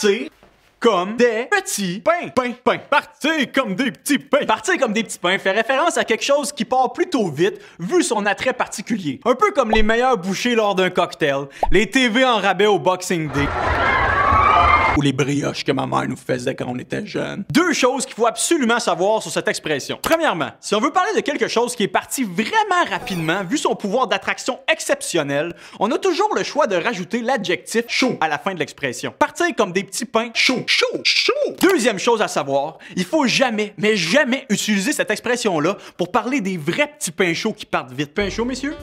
Partir comme des petits pains. Partir comme des petits pains. Partir comme des petits pains fait référence à quelque chose qui part plutôt vite, vu son attrait particulier. Un peu comme les meilleurs bouchées lors d'un cocktail, les TV en rabais au Boxing Day, ou les brioches que ma mère nous faisait quand on était jeunes. Deux choses qu'il faut absolument savoir sur cette expression. Premièrement, si on veut parler de quelque chose qui est parti vraiment rapidement, vu son pouvoir d'attraction exceptionnel, on a toujours le choix de rajouter l'adjectif chaud à la fin de l'expression. Partir comme des petits pains chauds. Deuxième chose à savoir, il faut jamais, mais jamais utiliser cette expression-là pour parler des vrais petits pains chauds qui partent vite. Pains chauds, messieurs?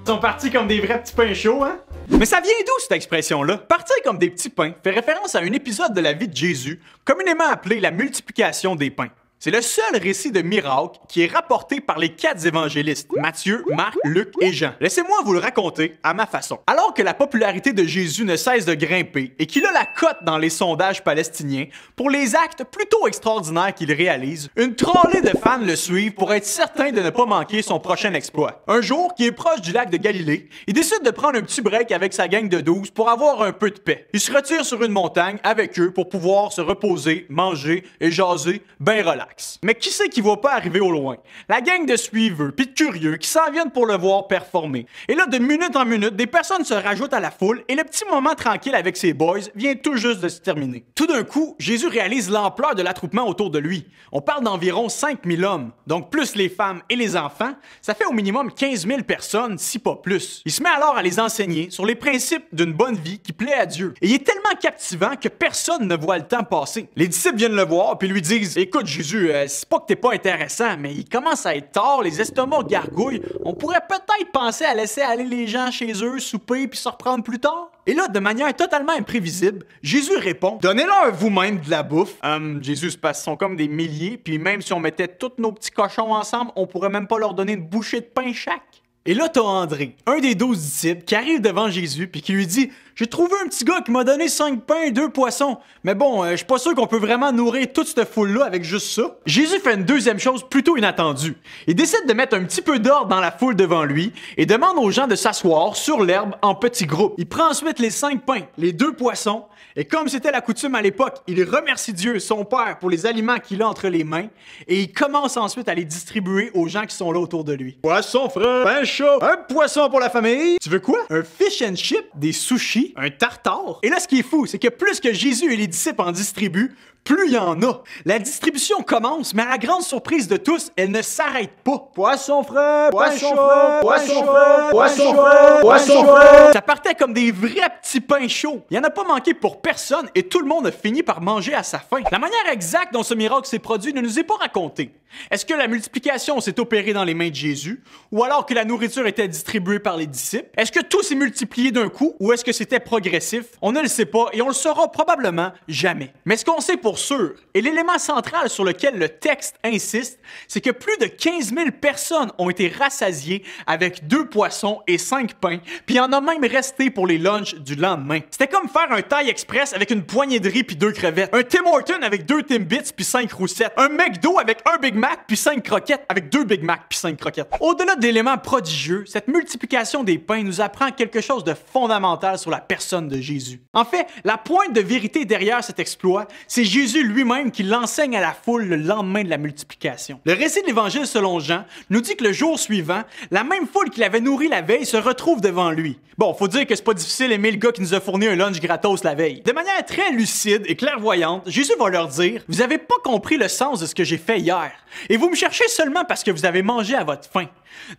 Ils sont partis comme des vrais petits pains chauds, hein? Mais ça vient d'où cette expression-là? Partir comme des petits pains fait référence à un épisode de la vie de Jésus, communément appelé la multiplication des pains. C'est le seul récit de miracle qui est rapporté par les 4 évangélistes, Matthieu, Marc, Luc et Jean. Laissez-moi vous le raconter à ma façon. Alors que la popularité de Jésus ne cesse de grimper et qu'il a la cote dans les sondages palestiniens pour les actes plutôt extraordinaires qu'il réalise, une trollée de fans le suivent pour être certain de ne pas manquer son prochain exploit. Un jour, qui est proche du lac de Galilée, il décide de prendre un petit break avec sa gang de 12 pour avoir un peu de paix. Il se retire sur une montagne avec eux pour pouvoir se reposer, manger et jaser ben relax. Mais qui c'est qui va pas arriver au loin? La gang de suiveux pis de curieux qui s'en viennent pour le voir performer. Et là, de minute en minute, des personnes se rajoutent à la foule et le petit moment tranquille avec ses boys vient tout juste de se terminer. Tout d'un coup, Jésus réalise l'ampleur de l'attroupement autour de lui. On parle d'environ 5000 hommes, donc plus les femmes et les enfants, ça fait au minimum 15 000 personnes, si pas plus. Il se met alors à les enseigner sur les principes d'une bonne vie qui plaît à Dieu. Et il est tellement captivant que personne ne voit le temps passer. Les disciples viennent le voir puis lui disent « Écoute Jésus, c'est pas que t'es pas intéressant, mais il commence à être tard, les estomacs gargouillent. On pourrait peut-être penser à laisser aller les gens chez eux, souper puis se reprendre plus tard. » Et là, de manière totalement imprévisible, Jésus répond « Donnez-leur vous-même de la bouffe. » Jésus, c'est parce qu'ils sont comme des milliers, puis même si on mettait tous nos petits cochons ensemble, on pourrait même pas leur donner une bouchée de pain chaque. Et là, t'as André, un des 12 disciples, qui arrive devant Jésus puis qui lui dit « J'ai trouvé un petit gars qui m'a donné 5 pains et 2 poissons. Mais bon, je suis pas sûr qu'on peut vraiment nourrir toute cette foule-là avec juste ça. » Jésus fait une deuxième chose plutôt inattendue. Il décide de mettre un petit peu d'ordre dans la foule devant lui et demande aux gens de s'asseoir sur l'herbe en petits groupes. Il prend ensuite les 5 pains, les 2 poissons, et comme c'était la coutume à l'époque, il remercie Dieu, son Père, pour les aliments qu'il a entre les mains, et il commence ensuite à les distribuer aux gens qui sont là autour de lui. Poisson frais, pain chaud, un poisson pour la famille. Tu veux quoi? Un fish and chip, des sushis, un tartare. Et là, ce qui est fou, c'est que plus que Jésus et les disciples en distribuent, plus il y en a. La distribution commence, mais à la grande surprise de tous, elle ne s'arrête pas. Poisson frais, poisson frais, poisson frais, poisson frais, poisson frais. Ça partait comme des vrais petits pains chauds. Il n'y en a pas manqué pour personne et tout le monde a fini par manger à sa faim. La manière exacte dont ce miracle s'est produit ne nous est pas racontée. Est-ce que la multiplication s'est opérée dans les mains de Jésus? Ou alors que la nourriture était distribuée par les disciples? Est-ce que tout s'est multiplié d'un coup? Ou est-ce que c'était progressif? On ne le sait pas et on le saura probablement jamais. Mais ce qu'on sait pour sûr, et l'élément central sur lequel le texte insiste, c'est que plus de 15 000 personnes ont été rassasiées avec 2 poissons et 5 pains, puis il y en a même resté pour les lunchs du lendemain. C'était comme faire un Thai Express avec une poignée de riz puis 2 crevettes, un Tim Hortons avec 2 Timbits puis 5 roussettes, un McDo avec un Big Mac puis 5 croquettes, avec 2 Big Mac puis 5 croquettes. Au-delà d'éléments prodigieux, cette multiplication des pains nous apprend quelque chose de fondamental sur la personne de Jésus. En fait, la pointe de vérité derrière cet exploit, c'est Jésus lui-même qui l'enseigne à la foule le lendemain de la multiplication. Le récit de l'Évangile selon Jean nous dit que le jour suivant, la même foule qui l'avait nourri la veille se retrouve devant lui. Bon, faut dire que c'est pas difficile d'aimer le gars qui nous a fourni un lunch gratos la veille. De manière très lucide et clairvoyante, Jésus va leur dire « Vous avez pas compris le sens de ce que j'ai fait hier, et vous me cherchez seulement parce que vous avez mangé à votre faim.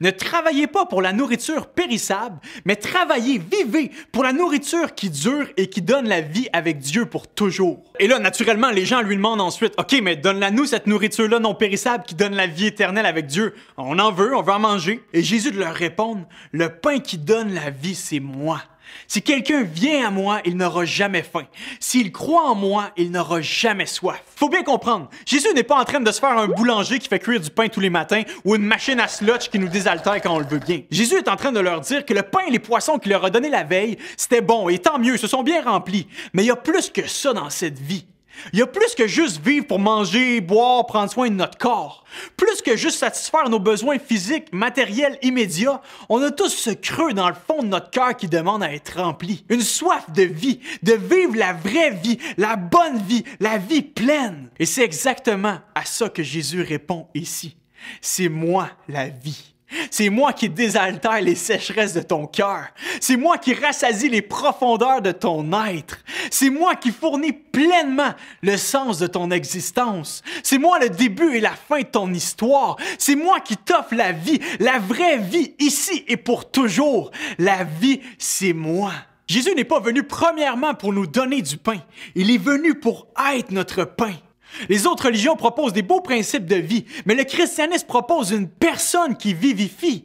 Ne travaillez pas pour la nourriture périssable, mais travaillez, vivez pour la nourriture qui dure et qui donne la vie avec Dieu pour toujours. » Et là, naturellement, les gens lui demandent ensuite « Ok, mais donne-la-nous cette nourriture-là non périssable qui donne la vie éternelle avec Dieu. On en veut, on veut en manger. » Et Jésus de leur répondre « Le pain qui donne la vie, c'est moi. Si quelqu'un vient à moi, il n'aura jamais faim. S'il croit en moi, il n'aura jamais soif. » Faut bien comprendre, Jésus n'est pas en train de se faire un boulanger qui fait cuire du pain tous les matins ou une machine à slotch qui nous désaltère quand on le veut bien. Jésus est en train de leur dire que le pain et les poissons qu'il leur a donné la veille, c'était bon et tant mieux, ils se sont bien remplis. Mais il y a plus que ça dans cette vie. Il y a plus que juste vivre pour manger, boire, prendre soin de notre corps. Plus que juste satisfaire nos besoins physiques, matériels, immédiats, on a tous ce creux dans le fond de notre cœur qui demande à être rempli. Une soif de vie, de vivre la vraie vie, la bonne vie, la vie pleine. Et c'est exactement à ça que Jésus répond ici. C'est moi la vie. C'est moi qui désaltère les sécheresses de ton cœur. C'est moi qui rassasie les profondeurs de ton être. C'est moi qui fournis pleinement le sens de ton existence. C'est moi le début et la fin de ton histoire. C'est moi qui t'offre la vie, la vraie vie, ici et pour toujours. La vie, c'est moi. Jésus n'est pas venu premièrement pour nous donner du pain. Il est venu pour être notre pain. Les autres religions proposent des beaux principes de vie, mais le christianisme propose une personne qui vivifie.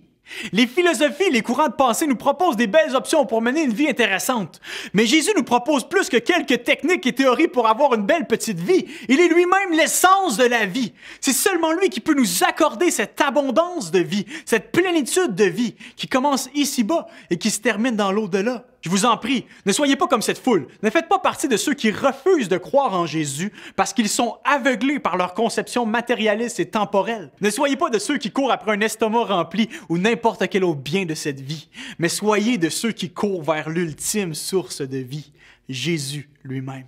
Les philosophies, les courants de pensée nous proposent des belles options pour mener une vie intéressante. Mais Jésus nous propose plus que quelques techniques et théories pour avoir une belle petite vie. Il est lui-même l'essence de la vie. C'est seulement lui qui peut nous accorder cette abondance de vie, cette plénitude de vie qui commence ici-bas et qui se termine dans l'au-delà. Je vous en prie, ne soyez pas comme cette foule. Ne faites pas partie de ceux qui refusent de croire en Jésus parce qu'ils sont aveuglés par leur conception matérialiste et temporelle. Ne soyez pas de ceux qui courent après un estomac rempli ou n'importe quel autre bien de cette vie, mais soyez de ceux qui courent vers l'ultime source de vie, Jésus lui-même.